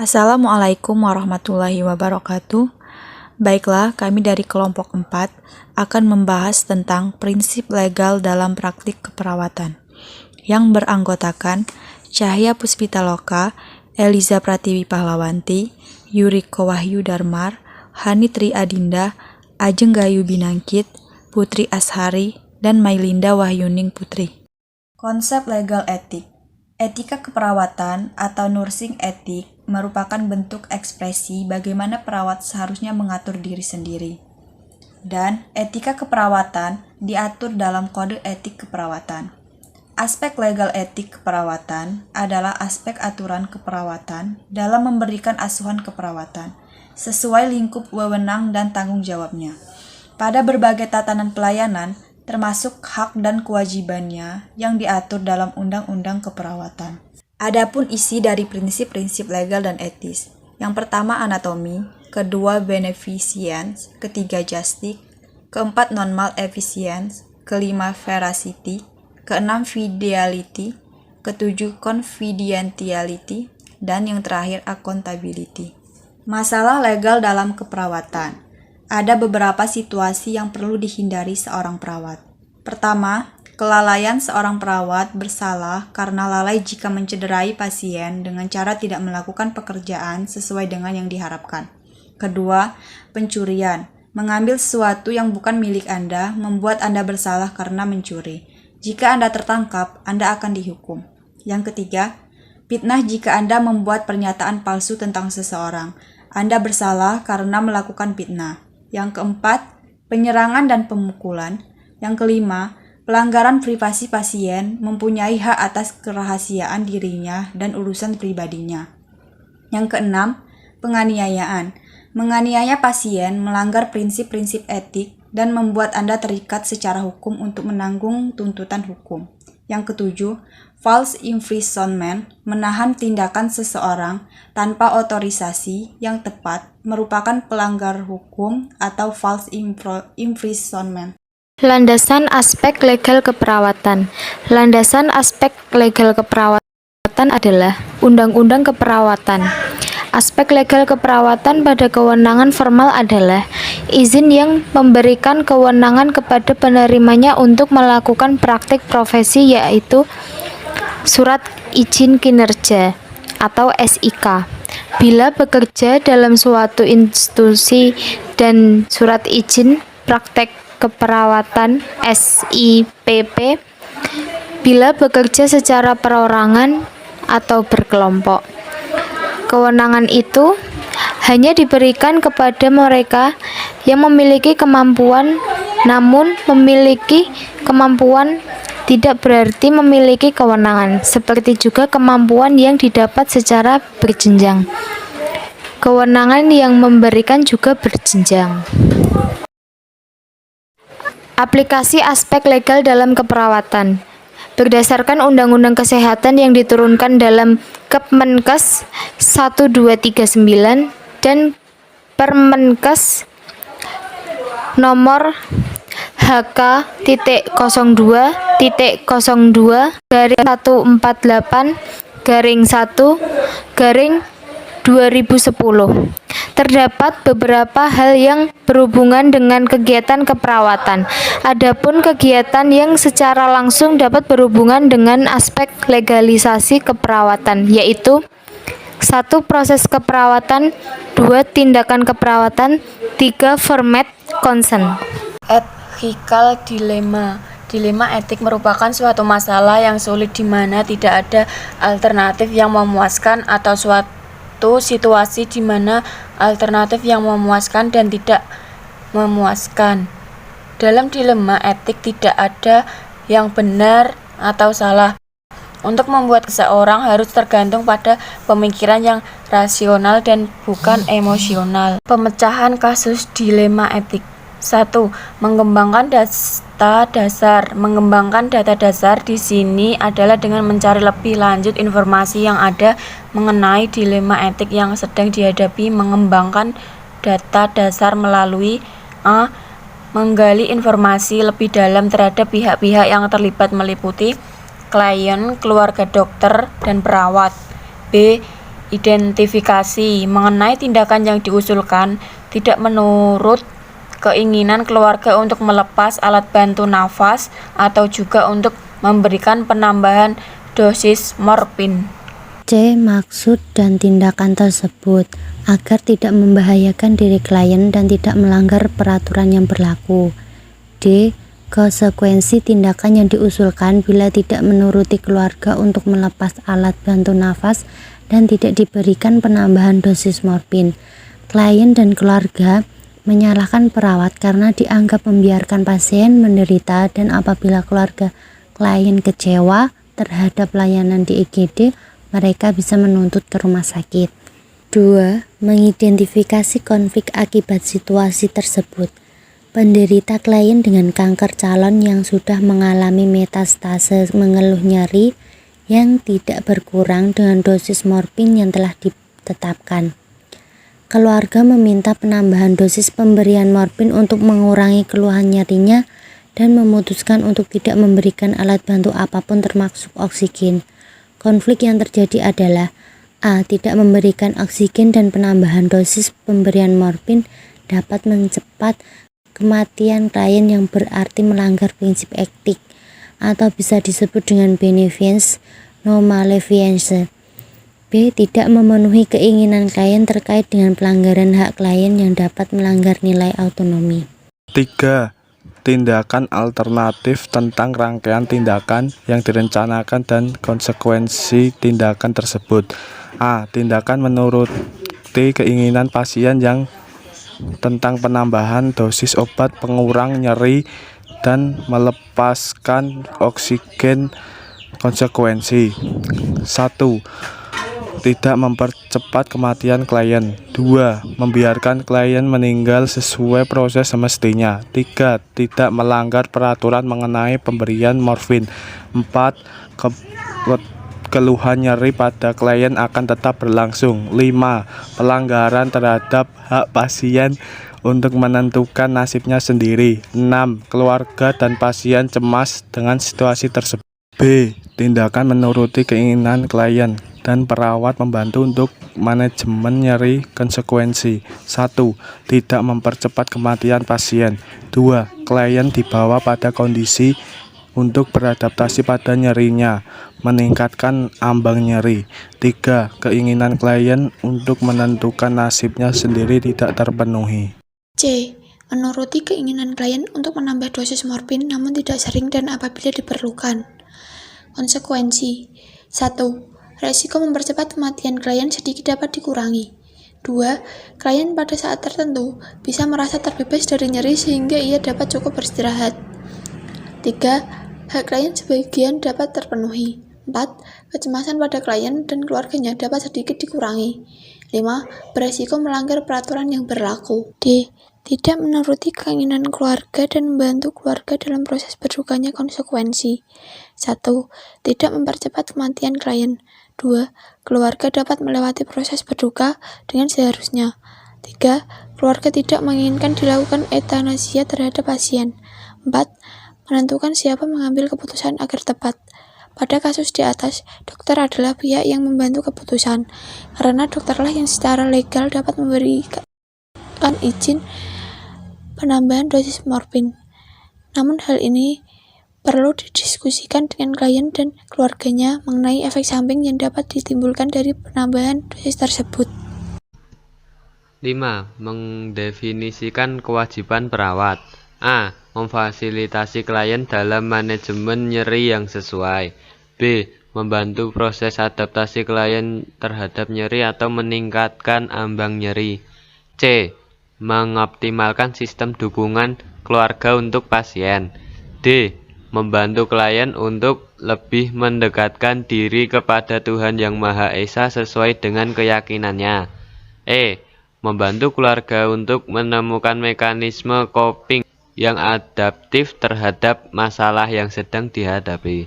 Assalamualaikum warahmatullahi wabarakatuh. Baiklah, kami dari kelompok 4 akan membahas tentang prinsip legal dalam praktik keperawatan yang beranggotakan Cahya Puspitaloka, Eliza Pratiwi Pahlawanti, Yuriko Wahyu Darmar, Hanitri Adinda, Ajeng Gayu Binangkit, Putri Ashari, dan Mailinda Wahyuning Putri. Konsep legal etik. Etika keperawatan atau nursing etik merupakan bentuk ekspresi bagaimana perawat seharusnya mengatur diri sendiri. Dan etika keperawatan diatur dalam kode etik keperawatan. Aspek legal etik keperawatan adalah aspek aturan keperawatan dalam memberikan asuhan keperawatan, sesuai lingkup wewenang dan tanggung jawabnya, pada berbagai tatanan pelayanan, termasuk hak dan kewajibannya yang diatur dalam Undang-Undang Keperawatan. Adapun isi dari prinsip-prinsip legal dan etis. Yang pertama anatomi, kedua beneficence, ketiga justice, keempat non-malefficience, kelima veracity, keenam fidelity, ketujuh confidentiality, dan yang terakhir accountability. Masalah legal dalam keperawatan. Ada beberapa situasi yang perlu dihindari seorang perawat. Pertama, kelalaian seorang perawat bersalah karena lalai jika mencederai pasien dengan cara tidak melakukan pekerjaan sesuai dengan yang diharapkan. Kedua, pencurian. Mengambil sesuatu yang bukan milik Anda membuat Anda bersalah karena mencuri. Jika Anda tertangkap, Anda akan dihukum. Yang ketiga, fitnah jika Anda membuat pernyataan palsu tentang seseorang. Anda bersalah karena melakukan fitnah. Yang keempat, penyerangan dan pemukulan. Yang kelima, pelanggaran privasi pasien mempunyai hak atas kerahasiaan dirinya dan urusan pribadinya. Yang keenam, penganiayaan. Menganiaya pasien melanggar prinsip-prinsip etik dan membuat Anda terikat secara hukum untuk menanggung tuntutan hukum. Yang ketujuh, false imprisonment, menahan tindakan seseorang tanpa otorisasi yang tepat merupakan pelanggar hukum atau false imprisonment. Landasan aspek legal keperawatan. Landasan aspek legal keperawatan adalah Undang-Undang Keperawatan. Aspek legal keperawatan pada kewenangan formal adalah izin yang memberikan kewenangan kepada penerimanya untuk melakukan praktik profesi, yaitu Surat Izin Kinerja atau SIK. Bila bekerja dalam suatu institusi dan Surat Izin Praktek Keperawatan SIPP, bila bekerja secara perorangan atau berkelompok. Kewenangan itu hanya diberikan kepada mereka yang memiliki kemampuan, namun memiliki kemampuan tidak berarti memiliki kewenangan, seperti juga kemampuan yang didapat secara berjenjang. Kewenangan yang memberikan juga berjenjang. Aplikasi aspek legal dalam keperawatan. Berdasarkan Undang-Undang Kesehatan yang diturunkan dalam Kepmenkes 1239 dan Permenkes nomor HK.02.148-1/2010. Terdapat beberapa hal yang berhubungan dengan kegiatan keperawatan. Adapun kegiatan yang secara langsung dapat berhubungan dengan aspek legalisasi keperawatan, yaitu 1. Proses keperawatan, 2. Tindakan keperawatan, 3. Format consent. Ethical dilemma. Dilema etik merupakan suatu masalah yang sulit di mana tidak ada alternatif yang memuaskan atau suatu situasi di mana alternatif yang memuaskan dan tidak memuaskan. Dalam dilema etik tidak ada yang benar atau salah. Untuk membuat seseorang harus tergantung pada pemikiran yang rasional dan bukan emosional. Pemecahan kasus dilema etik. 1. Mengembangkan data dasar. Mengembangkan data dasar di sini adalah dengan mencari lebih lanjut informasi yang ada mengenai dilema etik yang sedang dihadapi. Mengembangkan data dasar melalui A. Menggali informasi lebih dalam terhadap pihak-pihak yang terlibat meliputi klien, keluarga dokter, dan perawat. B. Identifikasi mengenai tindakan yang diusulkan tidak menurut keinginan keluarga untuk melepas alat bantu nafas atau juga untuk memberikan penambahan dosis morfin. C. Maksud dan tindakan tersebut agar tidak membahayakan diri klien dan tidak melanggar peraturan yang berlaku. D. Konsekuensi tindakan yang diusulkan bila tidak menuruti keluarga untuk melepas alat bantu nafas dan tidak diberikan penambahan dosis morfin. Klien dan keluarga menyalahkan perawat karena dianggap membiarkan pasien menderita, dan apabila keluarga klien kecewa terhadap layanan di IGD, mereka bisa menuntut ke rumah sakit. 2. Mengidentifikasi konflik akibat situasi tersebut. Penderita klien dengan kanker calon yang sudah mengalami metastase mengeluh nyeri yang tidak berkurang dengan dosis morfin yang telah ditetapkan. Keluarga meminta penambahan dosis pemberian morfin untuk mengurangi keluhan nyerinya dan memutuskan untuk tidak memberikan alat bantu apapun termasuk oksigen. Konflik yang terjadi adalah A. Tidak memberikan oksigen dan penambahan dosis pemberian morfin dapat mencepat kematian klien yang berarti melanggar prinsip etik atau bisa disebut dengan beneficence non maleficence. B. Tidak memenuhi keinginan klien terkait dengan pelanggaran hak klien yang dapat melanggar nilai autonomi. 3. Tindakan alternatif tentang rangkaian tindakan yang direncanakan dan konsekuensi tindakan tersebut. A. Tindakan menuruti keinginan pasien yang tentang penambahan dosis obat pengurang nyeri dan melepaskan oksigen. Konsekuensi 1. Tidak mempercepat kematian klien. 2. Membiarkan klien meninggal sesuai proses semestinya. 3. Tidak melanggar peraturan mengenai pemberian morfin. 4. Keluhan nyeri pada klien akan tetap berlangsung. 5. Pelanggaran terhadap hak pasien untuk menentukan nasibnya sendiri. 6. Keluarga dan pasien cemas dengan situasi tersebut. B. Tindakan menuruti keinginan klien dan perawat membantu untuk manajemen nyeri. Konsekuensi 1. Tidak mempercepat kematian pasien. 2. Klien dibawa pada kondisi untuk beradaptasi pada nyerinya, meningkatkan ambang nyeri. 3. Keinginan klien untuk menentukan nasibnya sendiri tidak terpenuhi. C. Menuruti keinginan klien untuk menambah dosis morfin namun tidak sering dan apabila diperlukan. Konsekuensi 1. Resiko mempercepat kematian klien sedikit dapat dikurangi. 2. Klien pada saat tertentu bisa merasa terbebas dari nyeri sehingga ia dapat cukup beristirahat. 3. Hak klien sebagian dapat terpenuhi. 4. Kecemasan pada klien dan keluarganya dapat sedikit dikurangi. 5. Beresiko melanggar peraturan yang berlaku. D. Tidak menuruti keinginan keluarga dan membantu keluarga dalam proses berdukanya. Konsekuensi 1. Tidak mempercepat kematian klien. 2. Keluarga dapat melewati proses berduka dengan seharusnya. 3. Keluarga tidak menginginkan dilakukan eutanasia terhadap pasien. 4. Menentukan siapa mengambil keputusan agar tepat. Pada kasus di atas, dokter adalah pihak yang membantu keputusan, karena dokterlah yang secara legal dapat memberikan izin penambahan dosis morfin. Namun hal ini perlu didiskusikan dengan klien dan keluarganya mengenai efek samping yang dapat ditimbulkan dari penambahan dosis tersebut. 5. Mendefinisikan kewajiban perawat. A. Memfasilitasi klien dalam manajemen nyeri yang sesuai. B. Membantu proses adaptasi klien terhadap nyeri atau meningkatkan ambang nyeri. C. Mengoptimalkan sistem dukungan keluarga untuk pasien. D. Membantu klien untuk lebih mendekatkan diri kepada Tuhan Yang Maha Esa sesuai dengan keyakinannya. E. Membantu keluarga untuk menemukan mekanisme coping yang adaptif terhadap masalah yang sedang dihadapi.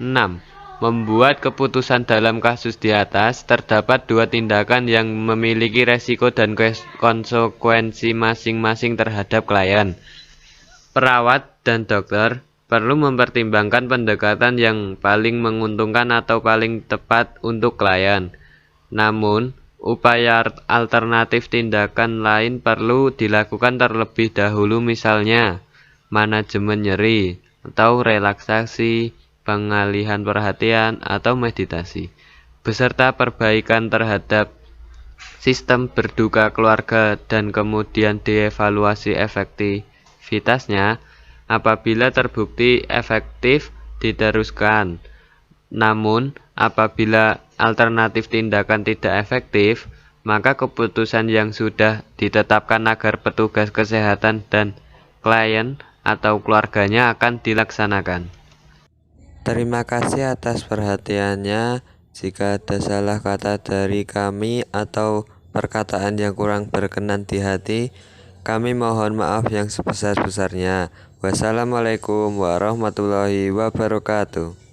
6. Membuat keputusan dalam kasus di atas. Terdapat dua tindakan yang memiliki resiko dan konsekuensi masing-masing terhadap klien. Perawat dan dokter perlu mempertimbangkan pendekatan yang paling menguntungkan atau paling tepat untuk klien. Namun, upaya alternatif tindakan lain perlu dilakukan terlebih dahulu, misalnya manajemen nyeri atau relaksasi, pengalihan perhatian atau meditasi, beserta perbaikan terhadap sistem berduka keluarga dan kemudian dievaluasi efektivitasnya. Apabila terbukti efektif diteruskan. Namun, apabila alternatif tindakan tidak efektif, maka keputusan yang sudah ditetapkan agar petugas kesehatan dan klien atau keluarganya akan dilaksanakan. Terima kasih atas perhatiannya. Jika ada salah kata dari kami atau perkataan yang kurang berkenan di hati, kami mohon maaf yang sebesar-besarnya. Wassalamualaikum warahmatullahi wabarakatuh.